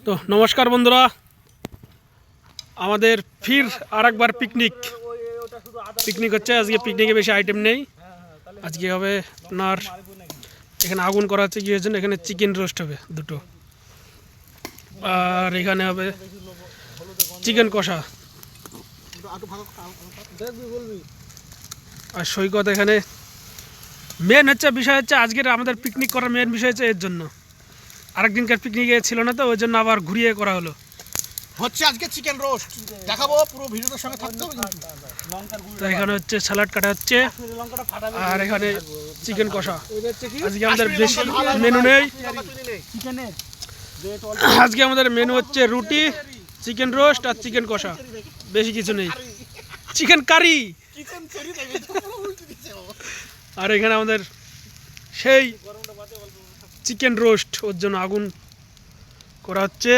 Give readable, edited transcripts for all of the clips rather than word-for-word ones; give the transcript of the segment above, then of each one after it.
তো নমস্কার বন্ধুরা, আমাদের ফির আরেকবার পিকনিক হচ্ছে। আজকে পিকনিকে বেশি আইটেম নেই। আজকে হবে আপনার এখানে আগুন করা হচ্ছে কি হয়েছে, এখানে চিকেন রোস্ট হবে দুটো, আর এখানে হবে চিকেন কষা। আর সৈকত এখানে মেন হচ্ছে বিষয় হচ্ছে আজকের আমাদের পিকনিক করার মেন বিষয় হচ্ছে এর জন্য। আরেকদিনকার পিকনিকে ছিল না তো, ওই জন্য আবার ঘুরিয়ে করা হলো। হচ্ছে আজকে চিকেন রোস্ট দেখাবো, পুরো ভিডিওটার সঙ্গে থাকতে হবে। তো এখানে হচ্ছে স্যালাড কাটা হচ্ছে, আর এখানে চিকেন কষা। আজকে আমাদের বেশি মেনু নেই। আজকে আমাদের মেনু হচ্ছে রুটি, চিকেন রোস্ট আর চিকেন কষা, বেশি কিছু নেই। Chicken curry. আর এখানে আমাদের সেই চিকেন রোস্ট, ওর জন্য আগুন করা হচ্ছে।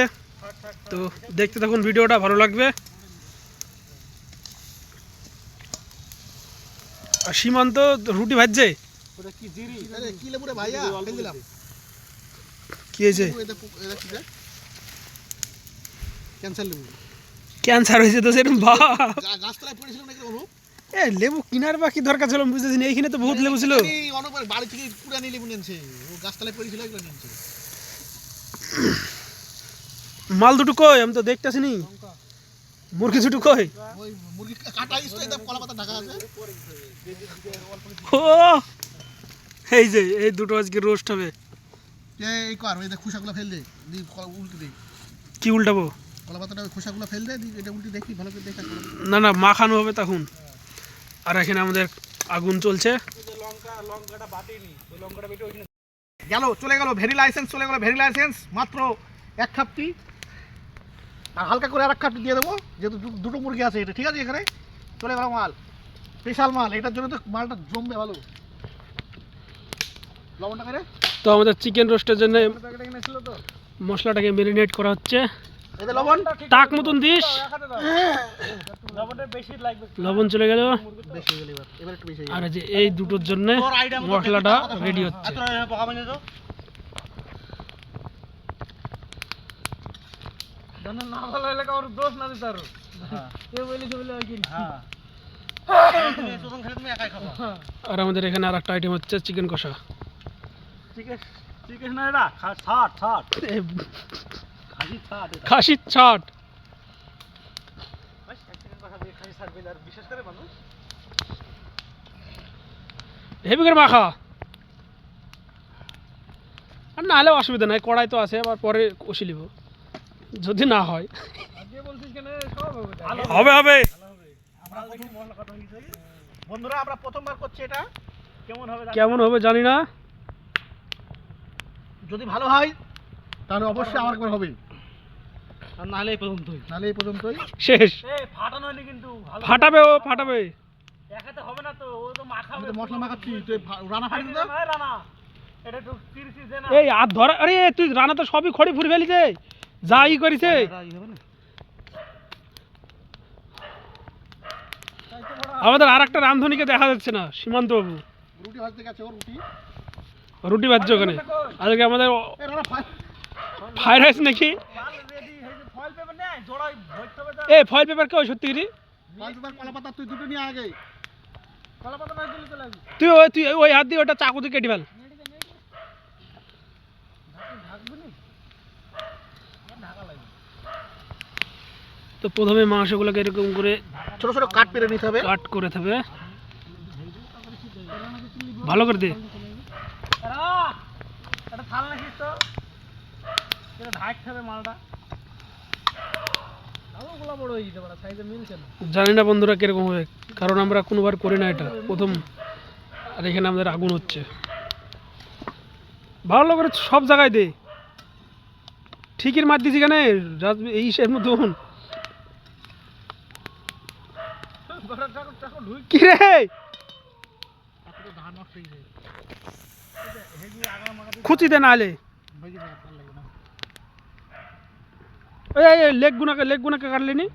তো দেখতে থাকুন, ভিডিওটা ভালো লাগবে। আর সীমান্ত রুটি ভাজছে। কি হয়েছে? ক্যান্সার হয়েছে তো সেরকম লেবু কিনার বা কি দরকার ছিল বুঝতেছি না। এইখানে তো বহুত লেবু ছিল। মাল দুটো কই? আমি তো দেখতেছি নি। মুরগি দুটো কই? এই যে এই দুটো আজকে রোস্ট হবে। কি উল্টাবো? না না, মাখানো হবে তখন। আর এখানে আমাদের আগুন চলছে। চলে গেল ভেরি লাইসেন্স মাত্র এক খাপটি। আর হালকা করে আর এক খাপটি দিয়ে দেবো, যেহেতু দুটো মুরগি আছে এটা। ঠিক আছে, এখানে চলে গেল মাল, স্পেশাল মাল। এটার জন্য তো মালটা জমবে ভালো। লবণটা করে তো আমাদের চিকেন রোস্টের জন্য মশলাটাকে ম্যারিনেট করা হচ্ছে। টাক মতন দিস, লবণ চলে গেল। আর যে এই দুটোর জন্য মশলাটা রেডি হচ্ছে। আর আমাদের এখানে আর একটা আইটেম হচ্ছে চিকেন কষা। খাসির ছাট। হেভি করে মাখা। আর না হলেও অসুবিধা নাই, কড়াই তো আছে, আবার পরে কষি নিব যদি না হয়। হবে হবে। বন্ধুরা, আমরা প্রথমবার করছি এটা, কেমন হবে জানি না। যদি ভালো হয় তাহলে অবশ্যই আমার একবার হবে, আর নাহলে এই পর্যন্তই শেষ। ফাটাবে, ও ফাটাবে। মশলা মাখাচ্ছি, তুই রান্না ফাটিয়ে দে। এই আর ধরা, আরে তুই রান্না তো সবই খড়ি ফুরি ফেলিছে, যা ই করেছে। আমাদের আর একটা রাঁধুনিকে দেখা যাচ্ছে না, সীমান্ত বাবু। রুটি ভাজছে ওখানে। আজকে আমাদের ফ্রাইড রাইস নাকি? এই ফয়েল পেপার কে? সত্যি তুই ওই হাত দিয়ে ওটা চাকু দিয়ে কেটে ফেল। তো প্রথমে মাংসগুলোকে এরকম করে ছোট ছোট কাট পেরে নিতে হবে, কাট করে হবে ভালো করে দে। জানি না বন্ধুরা কিরকম হবে, কারণ আমরা কোনোবার করি না, এটা প্রথম। আর এখানে আমাদের আগুন হচ্ছে, ভালো করে সব জায়গায় দে। ঠিকই মার দিছি কেন এই সে মতন? কি রে, খুচি দে নাহলে। লেগ গুনাকে কাটলি নি?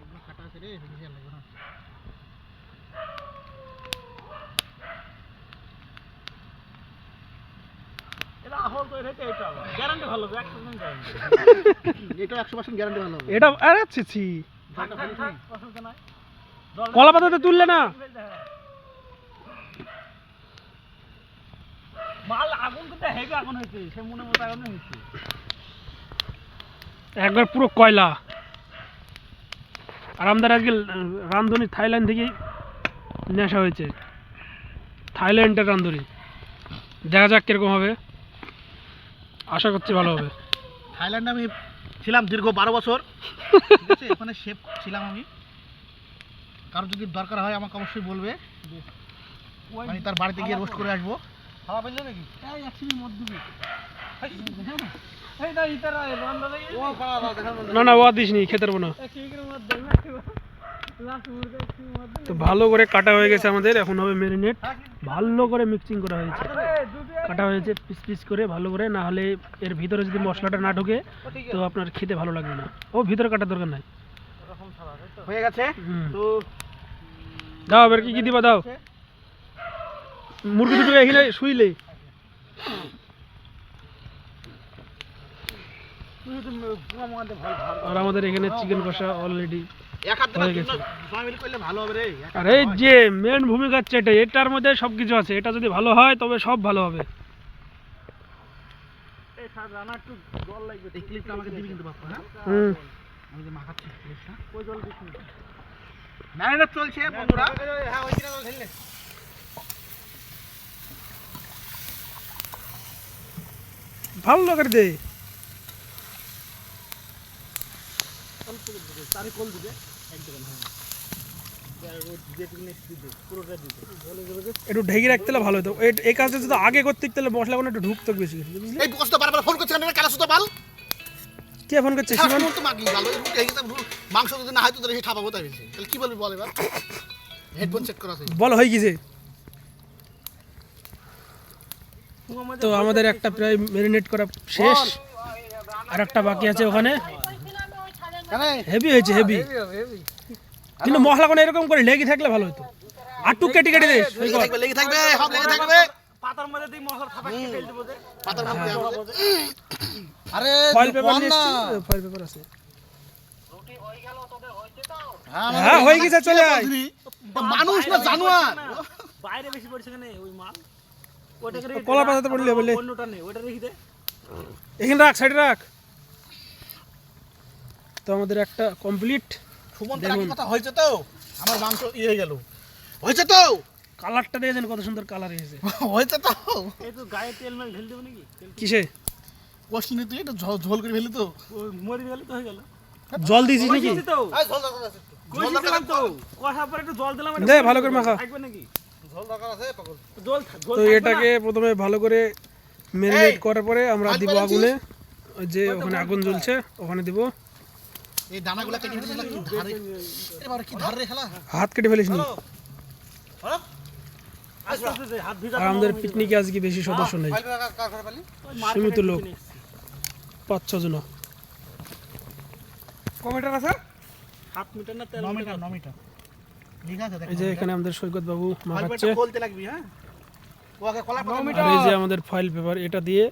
এটা 100% গ্যারান্টি ভালো হবে। এটা আরে ছি কলা পাতাতে তুললে না মাল আগুন কিন্তু হেভি আগুন হয়েছে, সে মনে মতো আগুন হয়েছে। একবার পুরো কয়লা। আর আমাদের আজকে রান্ধুনি থাইল্যান্ড থেকে নেশা হয়েছে, থাইল্যান্ডের রান্ধুনি। দেখা যাক কিরকম হবে, আশা করছি ভালো হবে। থাইল্যান্ডে আমি ছিলাম দীর্ঘ 12 বছর, ঠিক আছে? ওখানে শেফ ছিলাম আমি। কারো যদি দরকার হয় আমাকে অবশ্যই বলবে, আমি তার বাড়িতে গিয়ে রোস্ট করে আসবো। হাওয়া পেলে নাকি? এই একচুয়ালি মদ দিবি। এই না ইতারা রান্না দেখি। ও বাবা দেখা না না ও দিসনি, খেতে পারবো না। কি করে মদ দেন না লাস্ট মুহূর্তে একটু মদ তো ভালো করে কাটা হয়ে গেছে আমাদের, এখন হবে ম্যারিনেট। ভালো করে মিক্সিং করা হয়েছে, কাটা হয়েছে পিস পিস করে ভালো করে, না হলে এর ভিতরে যদি মশলাটা না ঢোকে তো আপনার খেতে ভালো লাগবে না। ও ভিতরে কাটার দরকার নাই। হয়ে গেছে। হুম। তো দাও এবার কি কি দিবা দাও। মুরগি দুটো এখানে শুইলে আর আমাদের এখানে চিকেন কষা অলরেডি এক হাত হয়ে দিয়ে গেছে। সবাই মিলে করলে ভালো হবে রে। আর এই যে মেন ভূমিকা হচ্ছে এটা, এটার মধ্যে সবকিছু আছে। এটা যদি ভালো হয় তবে সব ভালো হবে। এই স্যার রান্না একটু জল লাগবে। এই ক্লিপটা আমাকে দিবি কিন্তু বাপ্পা, হ্যাঁ? হুম। আমি যে মাখাচ্ছি ক্লিপটা। ওই জল দিছি। ম্যারিনেট চলছে বন্ধুরা। হ্যাঁ ওই কিনা জল ঢেলে। ভালো করে দে। তারে কোল দিবে একদম হ্যাঁ। আর ও যেটুকু নেক্সট দিবে পুরোটা দিবে। বলে দেবে একটু ঢেকে রাখতে হলে ভালো হতো। এই কাজটা যদি আগে করতে তাহলে মশলা কোনো একটু ঢুকতো বেশি, বুঝলি? এই বসটা বারবার ফোন করছে কেন? কালা সুতো বাল। কে ফোন করছে? সিমান। তো মাগি ভালো। এই যে মাংস যদি না হয় তো তাহলে ঠাপাবো তাই বলছে। তাহলে কি বলবি বল এবার? হেডফোন সেট করা আছে। বল হয়ে গেছে। তো আমাদের একটা প্রায় ম্যারিনেট করা শেষ, আর একটা বাকি আছে ওখানে। হেভি হয়েছে, হেভি। কিন্তু মশলা কোনো এরকম করে লেগে থাকলে ভালো হতো। আর টুক কেটে কেটে দে। লেগে থাকবে, সব লেগে থাকবে। পাতার মধ্যে দিয়ে মশলা থাপাকে ফেল দেব দে। পাতার মধ্যে আরে ফয়েল পেপার নিয়ে এসেছি, ফয়েল পেপার আছে। হ্যাঁ হয়ে গেছে, চলে আয়। মানুষ না জানোয়ার। বাইরে বেশি পড়ছে কেন ওই মাল? ওটাকে রেখে কলা পাতাতে পড়লে বলে অন্যটা নেই, ওটা রেখে দে। এখানে রাখ, সাইডে রাখ। তো আমাদের একটা কমপ্লিট। সুমন্তের কি কথা হয়েছে তো? আমার মাংস ইয়ে হয়ে গেল। হয়েছে তো? কালারটা দেখেছেন কত সুন্দর কালার এসেছে। হয়েছে তো? এই তো গায়ে তেল মেল ঢেলে দেব নাকি? তেল কিসে কষ্ট নিয়ে তুই এটা ঝোল করে ফেলি তো। ওই মরে গেলে তো হয়ে গেল। জল দিয়েছিস নাকি? কইছিস তো, ঝোল দরকার আছে। কইছিলাম তো। কষার পরে একটু জল দিলাম। দে ভালো করে মাখা। থাকবে নাকি? ঝোল দরকার আছে পাগল। জল তো থাকবে না। এটাকে প্রথমে ভালো করে ম্যারিনেট করার পরে আমরা হাত দিব বাড়াচ্ছিস? আগুনে। ওই যে ওখানে আগুন জ্বলছে ওখানে দিব। এই দানাগুলো কেটে ফেলে কি ধারে? এবারে কি ধারে খেলা? হাত কেটে ফেলিস নি। আস্তে আস্তে দে, হাত ভিজা। আর আমাদের পিকনিকে আজকে বেশি সদস্য নেই, কার ঘরে পালি? সীমিত লোক, 5-6 জন। কমিটার আছে? 7 মিটার না 13 9 মিটার। Metre 9 metre. ঠিক আছে দেখ। এই যে এখানে আমাদের সৈকত বাবু মাখাচ্ছে। ফাইবারটা খুলতে লাগবি, হ্যাঁ? ও আগে কলা পাতা। আর এই যে আমাদের ফয়েল পেপার, এটা দিয়ে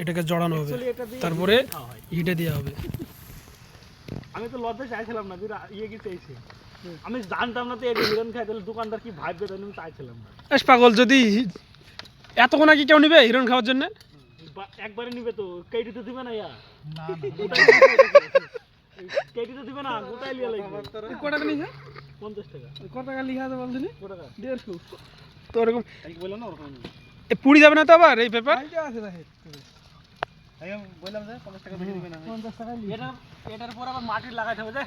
এটাকে জড়ানো হবে, Actually এটা দিয়ে তারপরে খাওয়া হয়। হিটে দেওয়া হবে। আমি তো লজ্জা চাইছিলাম না, দুরা ইয়ে কি চাইছে। আমি জানতাম না তো এটা হিরণ খাই, তাহলে দোকানদার কি ভাববে তাই আমি চাইছিলাম না। এস পাগল, যদি এতক্ষণ কি কেউ নিবে হিরণ খাওয়ার জন্য? একবারে নিবে তো, কেটে তো দিবে না ইয়া। না কেটে তো দিবে না, গোটাই লিয়া লাগবে। কত টাকা নিছে? 50 টাকা। কত টাকা লিখা আছে বলছিনি? কত টাকা? 150। তো এরকম তাই বললাম না ওরকম। এ পুড়ি যাবে না তো আবার এই পেপার? আমি বললাম যে 50 টাকা বেশি দিবে না। 50 টাকা এটার পর আবার মাটি লাগাইতে হবে যে।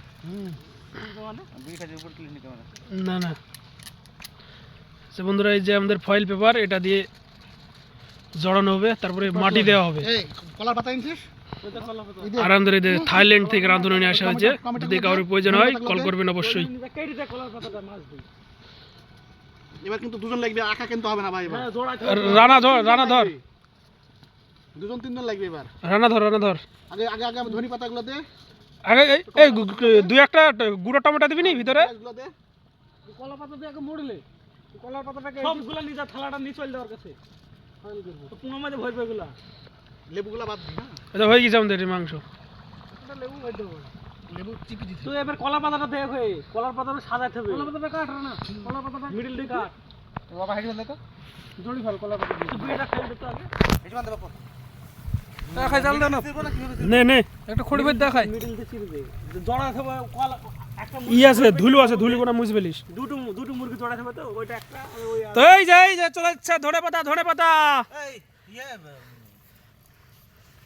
মানে 2 টাকার উপর কিনে নিতে হবে না না। সে বন্ধুরা, এই যে আমাদের ফয়েল পেপার, এটা দিয়ে জড়ানো হবে, তারপরে মাটি দেওয়া হবে। এই কলার পাতা এনেছিস? ওটা কলা পাতা। আর আমাদের এই যে থাইল্যান্ড থেকে রাঁধুনি নিয়ে আসা হয়েছে। যদি কারোর প্রয়োজন হয় কল করবেন অবশ্যই। কেটে দে কলার পাতাটা মাছ দিই। এবার কিন্তু দুজন লাগবে, একা কিন্তু হবে না ভাই এবার। হ্যাঁ জোড়াইতে আর রানা ধর, রানা ধর, দুজন তিনজন লাগবে এবার। রানা ধর, রানা ধর। আগে আগে আগে ধনি পাতাগুলো দে। আগে এই দুই একটা গুঁড়ো টমেটো দিবি নি ভিতরে? পেঁয়াজগুলো দে। কলা পাতা দিয়ে আগে মুড়লে। কলার পাতাটাকে সবগুলা নিজে থালাটা নিয়ে চল দেওয়ার কাছে। তো পুঙ্গা মাঝে ভয় পেয়ে গুলা লেবুগুলা বাদ দিই না, এটা হয়ে গেছে আমাদের এই মাংস। লেবু ভয় দেবো। লেবু চিপি দিতে তুই এবার কলা পাতাটা দেখ হয়ে, কলার পাতাটা সাজাতে হবে। কলা পাতাটা কাট না, কলা পাতাটা মিডল দিয়ে কাট। বাবা হেঁটে বললে তো জড়ি ফেল কলা পাতা দিয়ে। তুই বিয়েটা খাই দে তো আগে। হেঁটে বান্ধে বাবা খাই চাল দেন নে নে একটা খড়ি বেদ দেখাই। মিডল দিয়ে চিড়ে দে। জড়া থাকবে কলা একটা ই আছে ধুলো আছে, ধুলি কোনা মুছে ফেলিস। দুটো মুরগি জড়া থাকবে তো ওইটা একটা আর ওই তো এই যে চলে যাচ্ছে ধনে পাতা ধনে পাতা। এই ইয়ে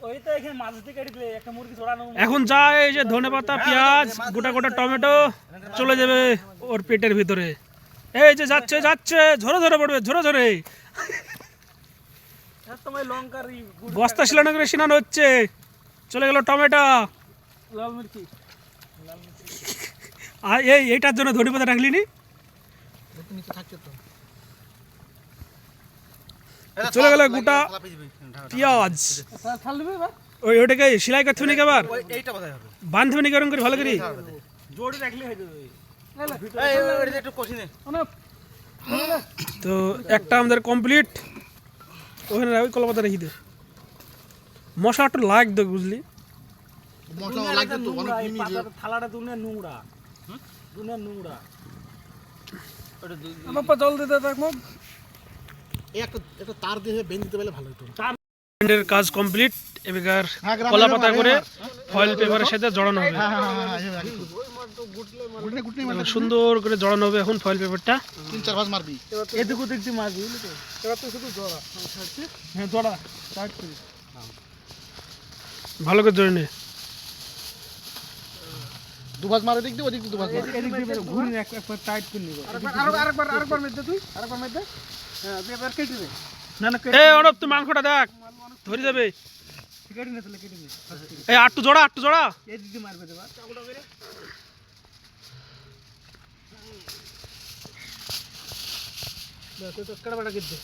ওই তো এখানে মাছ দিয়ে কেটে দিলে একটা মুরগি জড়ানো। এখন যায় এই যে ধনে পাতা পেঁয়াজ গোটা গোটা টমেটো চলে যাবে ওর পেটের ভিতরে। এই যে যাচ্ছে যাচ্ছে ঝরে ঝরে পড়বে ঝরে ঝরে। তোমার লঙ্কার বস্তা শিলানো করে শিনানো হচ্ছে। চলে গেল টমেটো লাল মির্চি। আর এইটার জন্য ধনে পাতা রাখলি নি। নিচে থাকছে তো চলে গেল গোটা পেঁয়াজ। ছাল দিবে এবার ওটাকে সেলাই করতে নাকি আবার এইটা বোধহয় হবে বাঁধতে নাকি এরকম করে ভালো করে। জোরে রাখলে হয়ে যাবে। এই এটা একটু কষি নে তো একটা আমাদের কমপ্লিট। ওখানে ওই কলাপাতা রেখে দে। মশলা একটু লাগতো বুঝলি। মশলা লাগবে তো অনেক দিন থালাটা দুনিয়া নোংরা, দুনিয়া নোংরা। আমার পা জল দিতে থাকবো। এই একটা তার দিয়ে বেঁধে দিতে পারলে ভালো হতো। এর কাজ কমপ্লিট। এবার হ্যাঁ, গ্রামে কলা এরকম পাতা করে হয়। ফয়েল পেপারের সাথে জড়ানো হবে। গুটনে সুন্দর করে জড়ানো হবে এখন ফয়েল পেপারটা। 3-4 ভাঁজ মারবি এদিকে দেখছি মাছ বুঝলি তো। এবার তো শুধু জড়া। হ্যাঁ জড়া টাইট করি। ভালো করে জড়ে নে। 2 ভাঁজ মারে দিক দিয়ে ওদিক দিয়ে 2 ভাঁজ মার এদিক দিয়ে ঘুরি একবার টাইট করে নিব। আরেকবার মেরে তুই আরেকবার মেরে দে। হ্যাঁ এবার কেটে দে। না না এই অনব তুই মাংসটা দেখ ধরে যাবে। কেটে নে তাহলে কেটে নে। এই আটটু জড়া আটটু জড়া। এদিক দিয়ে মারবে দেবা। চাকুটা করে। বাস তো কড়াটা কেটে দে।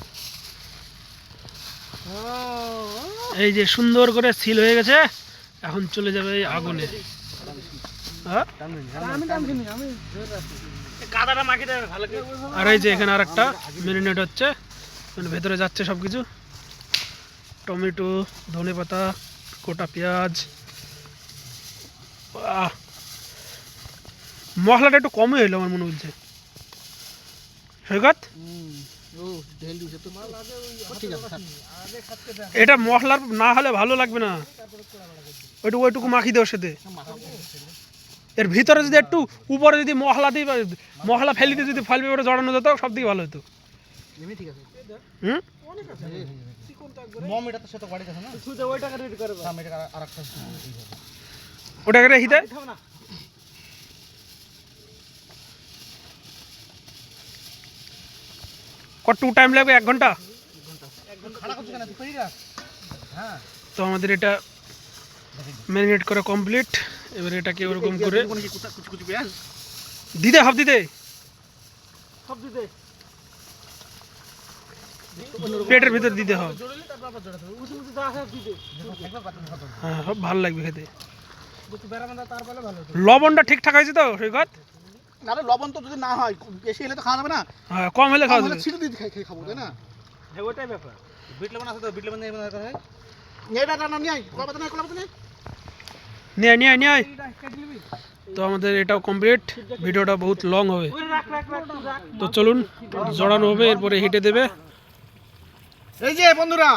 এই যে সুন্দর করে সিল হয়ে গেছে। এখন চলে যাবে এই আগুনে। হ্যাঁ? আমি টানছিনি আমি ধরে রাখছি। কাদাটা মাখিয়ে দেবে ভালো করে। আর এই যে এখানে আরেকটা ম্যারিনেট হচ্ছে। মানে ভেতরে যাচ্ছে সব কিছু। টমেটো ধনে পাতা গোটা পেঁয়াজ। বাহ! মশলাটা একটু কমই হইলো আমার মনে হচ্ছে। সৈকত ও ঢেল দিছে তো ঠিক আছে থাক। এটা মশলা না হলে ভালো লাগবে না। ওইটুকু মাখি দেওয়ার সাথে এর ভিতরে যদি একটু উপরে যদি মশলা দিয়ে মশলা ফেলে দিয়ে যদি ফল পেপারে জড়ানো যেত সব থেকে ভালো হতো। এমনি ঠিক আছে হুম মম এটা তো সেটা বাড়ি গেছে না তুই ওইটাকে রেডি করবে। সামনে এটা আরেকটা ওটাকে রেখে দে। খাও না। কত টাইম লাগবে 1 ঘন্টা। খাড়া করছিস কেন তুই কই রাখ হ্যাঁ তো আমাদের এটা ম্যারিনেট করা কমপ্লিট। এবার এটাকে ওরকম করে কোন কি কুচি কুচি পেঁয়াজ দিতে হাফ দিতে সব দিতে। পেটের ভিতর দিতে হবে। জড়লে তারপর আবার জড়াতে হবে। উঁচু উঁচু যা আছে দিতে। একবার পাতা কথা হ্যাঁ সব ভালো লাগবে খেতে। যদি বেরামানটা তার পালে ভালো হতো। লবণটা ঠিকঠাক হয়েছে তো সৈকত? না রে লবণ তো যদি না হয় বেশি হলে তো খাওয়া যাবে না হ্যাঁ কম হলে খাওয়া যাবে। ছিটে দিয়ে খাই খাবো তাই না হ্যাঁ ওইটাই ব্যাপার। বিট লবণ আছে তো বিট লবণ নিয়ে কথা হয় নেবা না নিয়ে আয় কলা পাতা নিয়ে নিয়ে নিয়ে নিয়ে আয়। এইটা কেটে নিবি। তো আমাদের এটাও কমপ্লিট। ভিডিওটা বহুত লং হবে। ওই রাখ রাখ রাখ তুই রাখ। তো চলুন জড়ানো হবে এরপরে হিটে দেবে। এই যে বন্ধুরা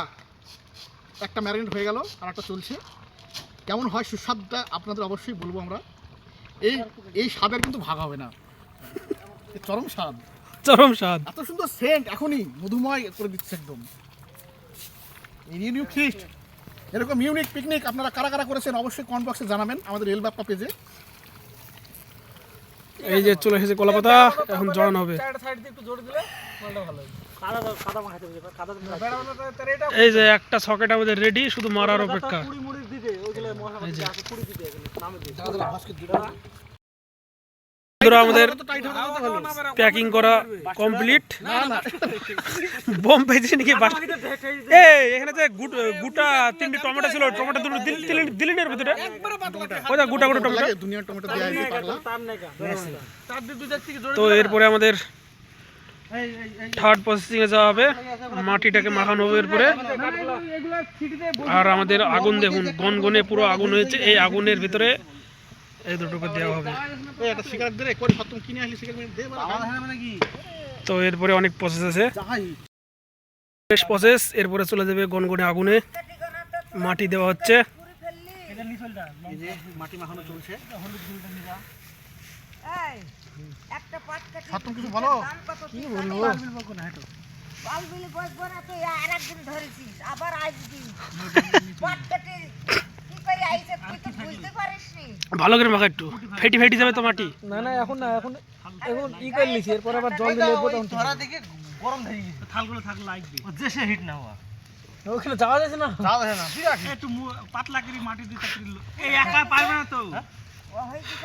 একটা ম্যারিনেট হয়ে গেল আর একটা চলছে কেমন হয় সুস্বাদটা আপনাদের অবশ্যই বলবো আমরা এই স্বাদের কিন্তু ভাগ হবে না চরম স্বাদ চরম স্বাদ। এত সুন্দর সেন্ট এখনই মধুময় করে দিচ্ছে একদম ইউনিক ফিস্ট এরকম ইউনিক পিকনিক আপনারা কারা কারা করেছেন অবশ্যই কমেন্ট বক্সে জানাবেন আমাদের রেল বাপ্পা পেজে এই যে চলে এসেছে কলাপাতা এখন জড়ানো হবে। চারটা সাইড দিয়ে একটু জোরে দিলে মালটা ভালো হবে। কাদা মাখাতে হবে। কাদা বেরামানটা তার এটা এই যে একটা সকেট আমাদের রেডি শুধু মারার অপেক্ষা। পুরি মুড়ি দিতে ওইগুলো মশলা দিতে আছে পুরি দিতে এগুলো নামে দিতে। বন্ধুরা আমাদের প্যাকিং করা কমপ্লিট। বোম পেয়েছে নাকি এই এখানে যে গোটা 3টে টমেটো ছিল টমেটো দুটো দিলেন এর ভিতরে ওই যে গোটা গোটা টমেটো দুনিয়ার টমেটো দিয়ে আসবে পাগলা তার নেই কা। তার দিয়ে দুইটা থেকে জোরে তো এরপরে আমাদের থার্ড প্রসেসিং এ যাওয়া হবে, মাটিটাকে মাখানো হবে এরপরে। আর আমাদের আগুন দেখুন, গনগনে পুরো আগুন হয়েছে, এই আগুনের ভিতরে এই দুটোকে দেওয়া হবে। একটা সিগারেট দে করে খতম কিনে আসলি সিগারেট দে মানে কি। তো এরপরে অনেক প্রসেস আছে, শেষ প্রসেস, এরপরে চলে যাবে গনগনে আগুনে, মাটি দেওয়া হচ্ছে। এই যে মাটি মাখানো চলছে। খতম কিছু বলো। কি বলবো বালবিলি বসবো না তুই আরেকদিন ধরেছিস আবার আসবি পাটকাটি কি করে আইছে তুই তো বুঝতে পারিসনি। ভালো করে মাখা, একটু ফেটি ফেটি যাবে তো মাটি। না না এখন না, এখন এখন ই করে লিছি, এরপর আবার জল দিলে এরপর তখন ধরা দেখে গরম ধরে গেছে। থালগুলো থাকলে লাগবে, দেশে হিট না হওয়া ওখানে যাওয়া যাচ্ছে না। যাওয়া যায় না বিরাট। একটু পাতলা করে মাটি দিয়ে চাকরি এই একা পারবে না তো। ও হইছে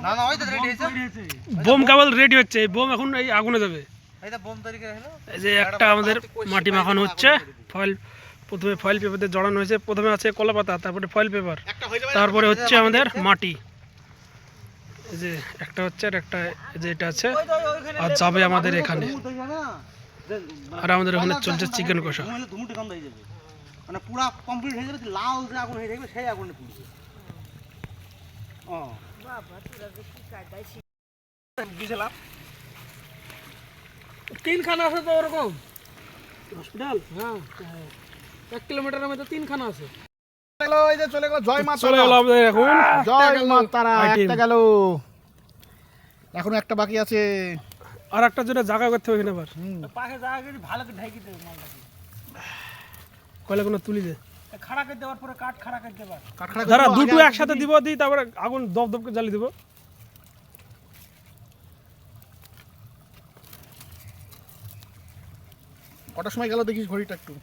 না না ওই তো রেডি হয়েছে। বোম কেবল রেডি হচ্ছে, এই বোম এখন এই আগুনে যাবে। এই তো বোম তৈরি করে হলো। এই যে একটা আমাদের মাটি মাখানো হচ্ছে, ফয়েল প্রথমে ফয়েল পেপার দিয়ে জড়ানো হয়েছে, প্রথমে আছে কলা পাতা, তারপরে ফয়েল পেপার, একটা হয়ে যাবে। তারপরে হচ্ছে আমাদের মাটি। এই যে একটা হচ্ছে আর একটা এই যে এটা আছে, আর যাবে আমাদের এখানে। আর আমাদের ওখানে চলছে চিকেন কষা। ধুমুটে গন্ধ হয়ে যাবে, মানে পুরো কমপ্লিট হয়ে যাবে, লাল যে আগুন হয়ে যাবে সেই আগুনে পুড়বে। ও বাবা তোরা যে কি কায়দায় শিখ বুঝলাম। তিনখানা আছে তো ওরকম হসপিটাল, হ্যাঁ 1 কিলোমিটারের মধ্যে তিনখানা আছে। এই যে চলে গেল জয় মা চলে গেল আমাদের এখন জয় মা তারা। item। একটা গেল, এখন একটা বাকি আছে। আর একটা যেটা জায়গা করতে হবে এখানে, আবার পাখে জায়গা করে ভালো করে ঢেকে দেবে মালটাকে, কয়লা কোনো তুলি দে। খাড়া করে দেওয়ার পরে কাঠ খাড়া করে দেবার। কাঠখাড়া যারা করবো, দুটো আগে একসাথে দিব, দিই তারপরে আগুন দপ দপ করে জ্বালিয়ে দিব। কটার সময় গেল দেখিস ঘড়িটা একটু।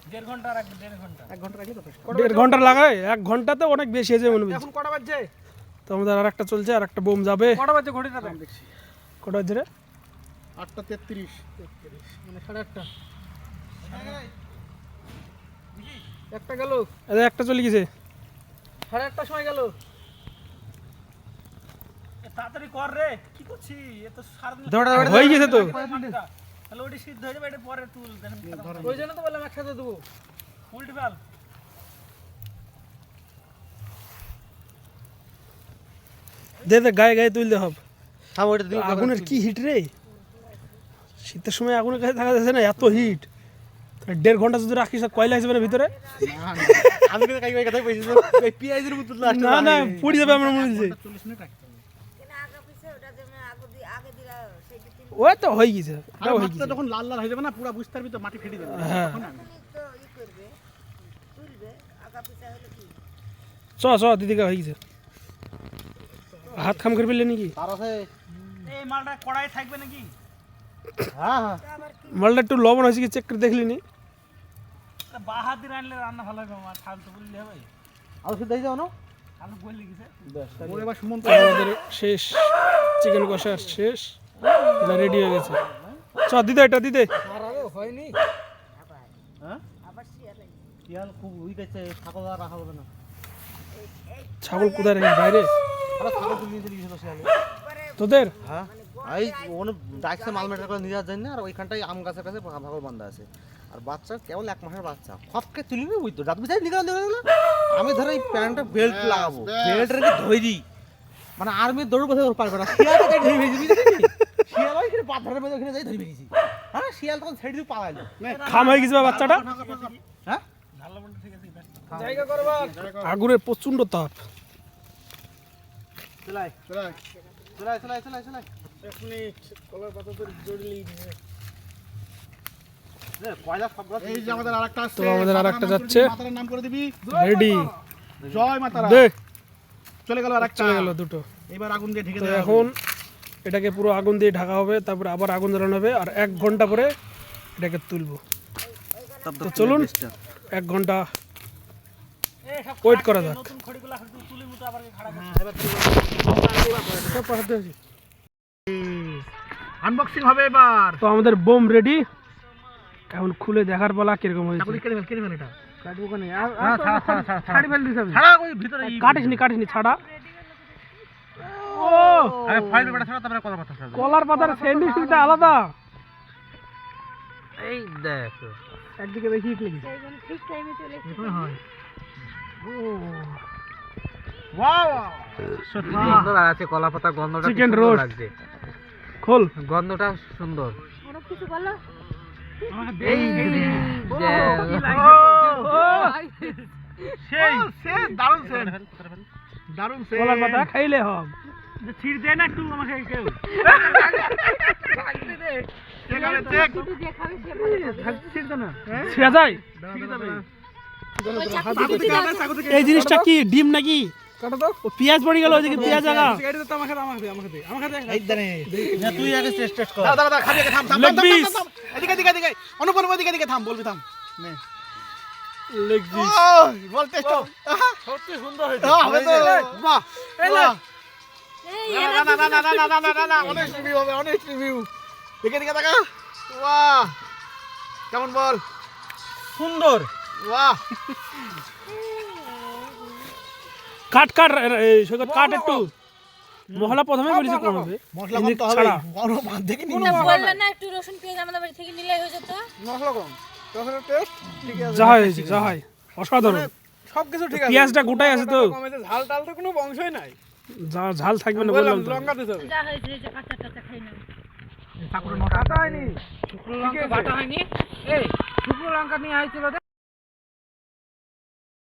1.5 ঘন্টা রাখবে, 1.5 ঘন্টা। 1 ঘন্টা রাখলে যথেষ্ট। 1.5 ঘন্টা লাগায়, 1 ঘন্টাতে অনেক বেশি হয়ে যায় মনে হচ্ছে। এখন কটা বাজছে? তো আমাদের আর একটা চলছে, আর একটা বোম যাবে। কটা বাজছে ঘড়িটা দেখ। কটা হচ্ছে রে? 8:33। মানে 8:30। একটা গেল, এই যে একটা চলে গেছে। 8:30টার সময় গেল। তাড়াতাড়ি কর রে, কি করছিস? এ তো সারাদিন হয়ে গেছে তো। তাহলে ওটা সিদ্ধ হয়ে যাবে, এটা পরে তুল ওই জন্য তো বললাম একসাথে দেবো। উল্টে ফেল। দে দে, গায়ে গায়ে তুলতে হবে। হ্যাঁ ওইটা দিও। আগুনের কি হিট রে, শীতের সময় আগুনের কাছে থাকা যাচ্ছে না, এত হিট। 1.5 ঘন্টা যদি রাখিস কয়লা হিসেবে ভিতরে, আমি কিন্তু কাই কথাই কইছিস, এই পিয়াজের মতো লাস্ট। না না পুড়ে যাবে আমার মনে হচ্ছে। 40 মিনিট রাখতে হবে। কেন আগে পিছে ওটা যেন আগে দিলা সেইটা তিন ওই তো হয়ে গেছে, আর ওটাও হয়ে মাছটা গেছে। যখন লাল লাল হয়ে যাবে না, পুরো বুঝতে পারবি তো মাটি ফেটে যাবে। হ্যাঁ মিনিট তো ই করবে তুলবে আগা পিছে হলে কি চ চ দিদিকে হয়ে গেছে। হাত খাম করে ফেললে নাকি? তার আছে। এই মালটা কড়াই থাকবে নাকি? হ্যাঁ হ্যাঁ আবার কি মালটা একটু লবণ হয়েছে কি চেক করে দেখলি নি? বাহাদির আনলে রান্না ভালো হবে, আমার ঠাল তো বললে হবে। আলু সিদ্ধ হয়ে যাও না। আলু বললে গেছে ওরে এবার সুমন্ত আমাদের শেষ চিকেন কষা শেষ, এটা রেডি হয়ে গেছে। চ দিদে, এটা দিদে। আর আরে হয়নি। হ্যাঁ আবার শিয়ালে ইয়াল খুব উইক আছে, ছাগল আর রাখা হবে না। ছাগল কোথায় রেখে বাইরে আরে ছাগল তুলে নিয়ে গেছিল সে। তোদের? হ্যাঁ এই ওনে ডাইক্সে মাল মেটার করে নিয়ে যাওয়ার জন্য, আর ওইখানটায় আম গাছের কাছে ভাগল বান্ধা আছে। আর বাচ্চা কেবল 1 মাসের বাচ্চা, খপকে তুলি না বুঝতো দাঁত বিছাই নিকাল দেবে। আমি ধর এই প্যান্টটা বেল্ট লাগাবো, বেল্ট রেখে ধরি, মানে আর্মির দৌড় কোথায় পারবে না। শিয়ালটা ধরে ভেজে দিয়েছি, শিয়াল ওই পাথরের মধ্যে ওখানে যাই ধরে ভেজেছি। হ্যাঁ শিয়াল তখন ছেড়ে দিয়ে পালাইলো। খাম হয়ে গেছে বা বাচ্চাটা। হ্যাঁ ঝাল লবণটা ঠিক আছে। জায়গা করবা। আগুনের প্রচন্ড তাপ। চলাই চলাই চলাই চলাই চলাই চলাই। কলার পাতা তো জড়িলেই দিবে। কয়লা সব গাছ। এই যে আমাদের আরেকটা তো আমাদের আরেকটা যাচ্ছে, মাতার নাম করে দিবি, রেডি। জয় মাতারা। দে, চলে গেল আরেকটা, চলে গেল দুটো। এবার আগুন দিয়ে ঢেকে তো দেওয়া এখন এটাকে পুরো আগুন দিয়ে ঢাকা হবে, তারপরে আবার আগুন জ্বালানো হবে, আর 1 ঘন্টা পরে এটাকে তুলবো। তো চলুন 1 ঘন্টা ওয়েট করা যাক। নতুন খড়িগুলো একটু তুলির মতো আবার খাড়া করে। আনবক্সিং হবে এবার। তো আমাদের বোম রেডি, এখন খুলে দেখার পালা কিরকম হয়েছে। কেটে ফেল এটা। কাটবো কেন? আর হ্যাঁ ছাড়া ছাড়া ছাড়া ছাড়ি ফেল দিছ আমি। ছাড়া ওই ভিতরে কাটিসনি ছাড়া। ও আরে ফাইল পেপারটা ছাড়া, তারপরে কথা ছাড়া। কলার পাতার স্যান্ডউইচটা আলাদা। এই দেখো একদিকে দেখি ক্লিক সেই জন্য ঠিক টাইমে চলে এসেছি। ওয়াও সুন্দর আছে, কলা পাতা গন্ধটা Chicken সুন্দর roast। লাগছে, খোল গন্ধটা সুন্দর। অনেক কিছু বলো। এই সেই সেন দারুণ সেন দারুণ সেন কলার পাতা খাইলে হবে ছিড় দেয় না একটু আমাকে কেউ চেক শুধু যে খাবে সে ভালো খাবে। ছিড় দে না ছিঁড়া যায় ওই চাকু দিয়ে দাও। এই জিনিসটা কি ডিম নাকি কাটো তো, ও পেঁয়াজ পড়ে গেল ওইদিকে পেঁয়াজ আগা এটা তো আমাকে দে। এই দাঁড়ে তুই আগে টেস্ট কর দাদা খাবি আগে থাম থাম Leg piece। এদিকে অনুপম এদিকে থাম বলবি থাম নে লেগ পিস বল টেস্ট সত্যি সুন্দর হয়েছে হবে তো বাহ এই না না না না না না না না না অনেক রিভিউ হবে অনেক রিভিউ দিকে তাকা বাহ কেমন বল সুন্দর বাহ কাট কাট সৈকত কাট একটু মহলা প্রথমে বলেছি কম হবে মশলা কম তো হবে ছাড়া। বড় ভাত দেখে নি না বললে না একটু রসুন পেঁয়াজ আমাদের বাড়ি থেকে নিলেই হয়ে যেত। মশলা কম, রসুনের টেস্ট ঠিক আছে, যা হয়েছে যা হয় অসাধারণ সবকিছু ঠিক আছে। পেঁয়াজটা গোটাই আছে তো কম আছে, ঝাল টাল তো কোনো বংশই নাই। ঝাল থাকবে না বললাম বললাম তো। লঙ্কা দিতে হবে। যা হয়েছে এই যে কাঁচা কাঁচা খাই না। কাটা হয়নি, শুকনো লঙ্কা বাটা হয়নি। এই শুকনো লঙ্কা নিয়ে আইছিল